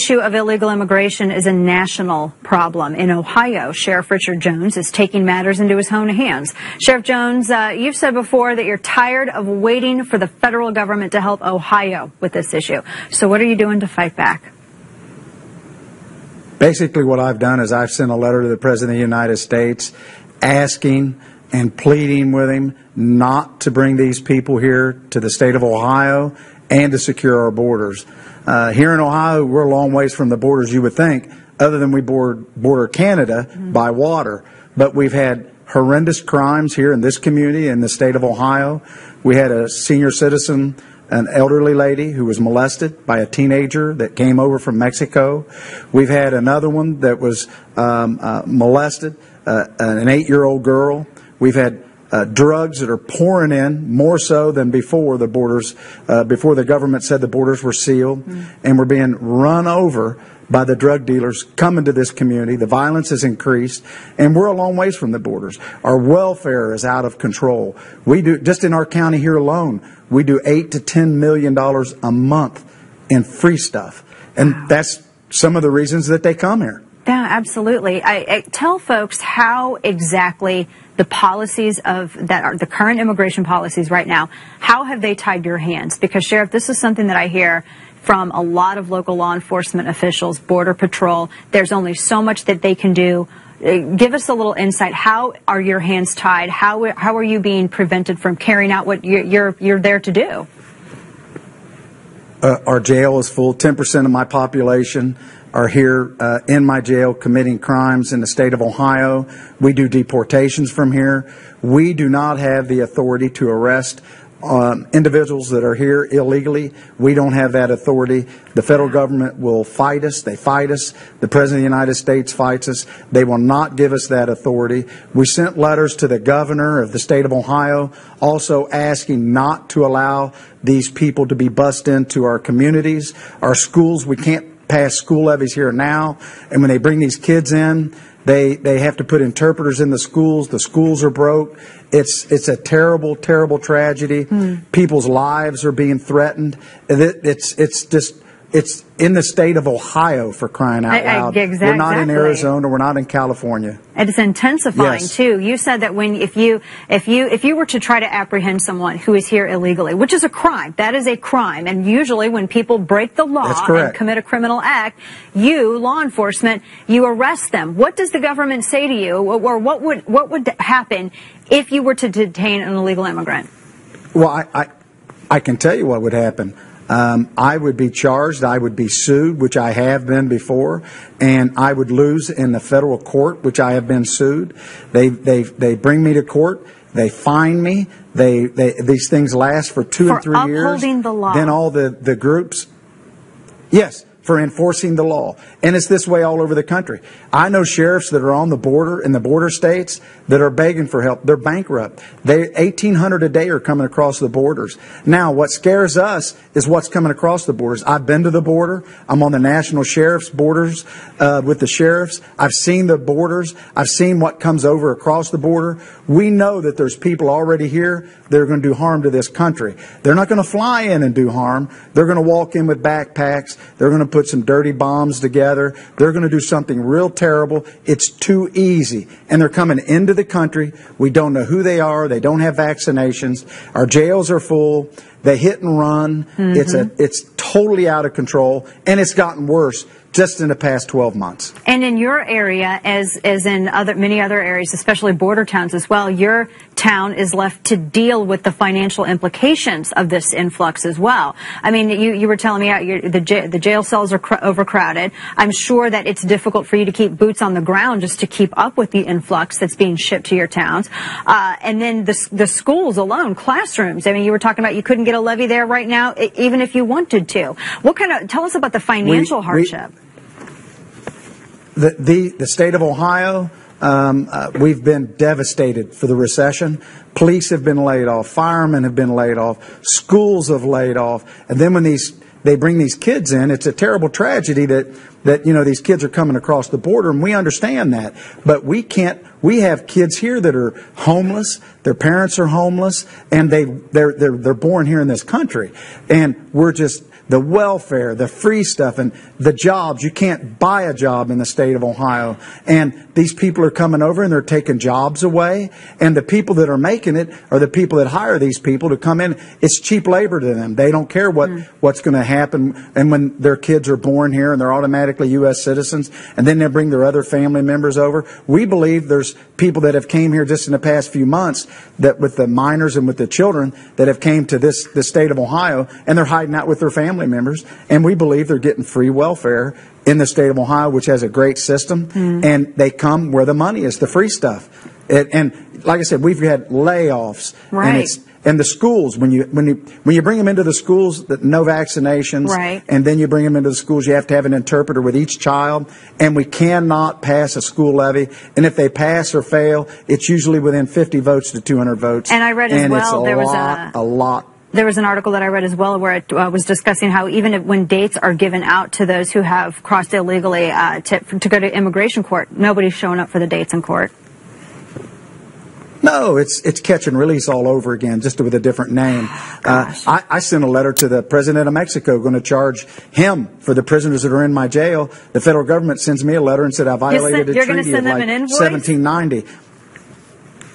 issue of illegal immigration is a national problem. In Ohio, Sheriff Richard Jones is taking matters into his own hands. Sheriff Jones, you've said before that you're tired of waiting for the federal government to help Ohio with this issue. So what are you doing to fight back? Basically, what I've done is I've sent a letter to the President of the United States asking and pleading with him not to bring these people here to the state of Ohio and to secure our borders. Here in Ohio, we're a long ways from the borders, you would think, other than we border Canada by water. But we've had horrendous crimes here in this community in the state of Ohio. We had a senior citizen, an elderly lady who was molested by a teenager that came over from Mexico. We've had another one that was molested, an 8-year-old girl. We've had drugs that are pouring in more so than before the borders, before the government said the borders were sealed, and we're being run over by the drug dealers coming to this community. The violence has increased, and we're a long ways from the borders. Our welfare is out of control. We do, just in our county here alone, we do $8 to $10 million a month in free stuff, and that's some of the reasons that they come here. Yeah, absolutely. I tell folks how exactly the policies of that are the current immigration policies right now, how have they tied your hands? Because, Sheriff, this is something that I hear from a lot of local law enforcement officials, Border Patrol. There's only so much that they can do. Give us a little insight. How are your hands tied? How are you being prevented from carrying out what you're there to do? Our jail is full. 10% of my population are here in my jail committing crimes in the state of Ohio. We do deportations from here. We do not have the authority to arrest individuals that are here illegally. We don't have that authority. The federal government will fight us. They fight us. The President of the United States fights us. They will not give us that authority. We sent letters to the governor of the state of Ohio also asking not to allow these people to be bussed into our communities, our schools. We can't pass school levies here now, and when they bring these kids in, they have to put interpreters in the schools. The schools are broke. It's a terrible, terrible tragedy. People's lives are being threatened. It's in the state of Ohio, for crying out loud. We're not in Arizona. We're not in California. And it's intensifying, yes, too. You said that when if you were to try to apprehend someone who is here illegally, which is a crime, that is a crime, and usually when people break the law and commit a criminal act, you, law enforcement, you arrest them. What does the government say to you, or what would happen if you were to detain an illegal immigrant? Well, I can tell you what would happen. I would be charged, I would be sued, which I have been before, and I would lose in the federal court, which I have been sued. They bring me to court, they fine me, these things last for 2 and 3 years. For upholding the law. Then all the groups, yes, for enforcing the law. And it's this way all over the country. I know sheriffs that are on the border, in the border states, that are begging for help. They're bankrupt. 1,800 a day are coming across the borders. Now, what scares us is what's coming across the borders. I've been to the border. I'm on the national sheriff's borders with the sheriffs. I've seen the borders. I've seen what comes over across the border. We know that there's people already here that are going to do harm to this country. They're not going to fly in and do harm. They're going to walk in with backpacks. They're going to put some dirty bombs together. They're going to do something real terrible. It's too easy. And they're coming into the country. We don't know who they are. They don't have vaccinations. Our jails are full. They hit and run. It's totally out of control. And it's gotten worse just in the past 12 months. And in your area, as in many other areas, especially border towns as well, your town is left to deal with the financial implications of this influx as well. I mean, you were telling me the jail cells are overcrowded. I'm sure that it's difficult for you to keep boots on the ground just to keep up with the influx that's being shipped to your towns. And then the schools alone, classrooms. I mean, you were talking about you couldn't get a levy there right now, even if you wanted to. Tell us about the financial hardship. The state of Ohio, we've been devastated for the recession. Police have been laid off. Firemen have been laid off. Schools have laid off. And then when they bring these kids in, it's a terrible tragedy that these kids are coming across the border, and we understand that. But we have kids here that are homeless, their parents are homeless, and they're born here in this country. And the welfare, the free stuff, and the jobs. You can't buy a job in the state of Ohio. And these people are coming over and they're taking jobs away. And the people that are making it are the people that hire these people to come in. It's cheap labor to them. They don't care what's going to happen. And when their kids are born here and they're automatically U.S. citizens, and then they bring their other family members over. We believe there's people that have came here just in the past few months, that with the minors and with the children, that have came to the state of Ohio, and they're hiding out with their family members. And we believe they're getting free welfare in the state of Ohio, which has a great system. And they come where the money is, the free stuff. And like I said, we've had layoffs. Right. And the schools, when you bring them into the schools, no vaccinations, right, and then you bring them into the schools, you have to have an interpreter with each child, and we cannot pass a school levy. And if they pass or fail, it's usually within 50 votes to 200 votes. And I read as well, there was a lot. There was an article that I read as well where it was discussing how even when dates are given out to those who have crossed illegally to go to immigration court, nobody's showing up for the dates in court. No, it's catch and release all over again, just with a different name. I sent a letter to the president of Mexico, going to charge him for the prisoners that are in my jail. The federal government sends me a letter and said I violated a treaty of like 1790.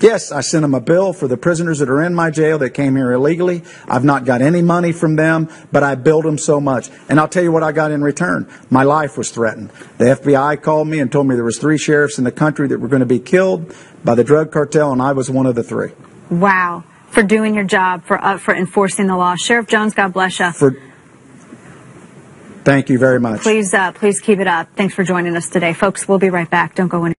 Yes, I sent them a bill for the prisoners that are in my jail that came here illegally. I've not got any money from them, but I billed them so much. And I'll tell you what I got in return. My life was threatened. The FBI called me and told me there was 3 sheriffs in the country that were going to be killed by the drug cartel, and I was one of the 3. Wow. For doing your job, for enforcing the law. Sheriff Jones, God bless you. Thank you very much. Please keep it up. Thanks for joining us today. Folks, we'll be right back. Don't go anywhere.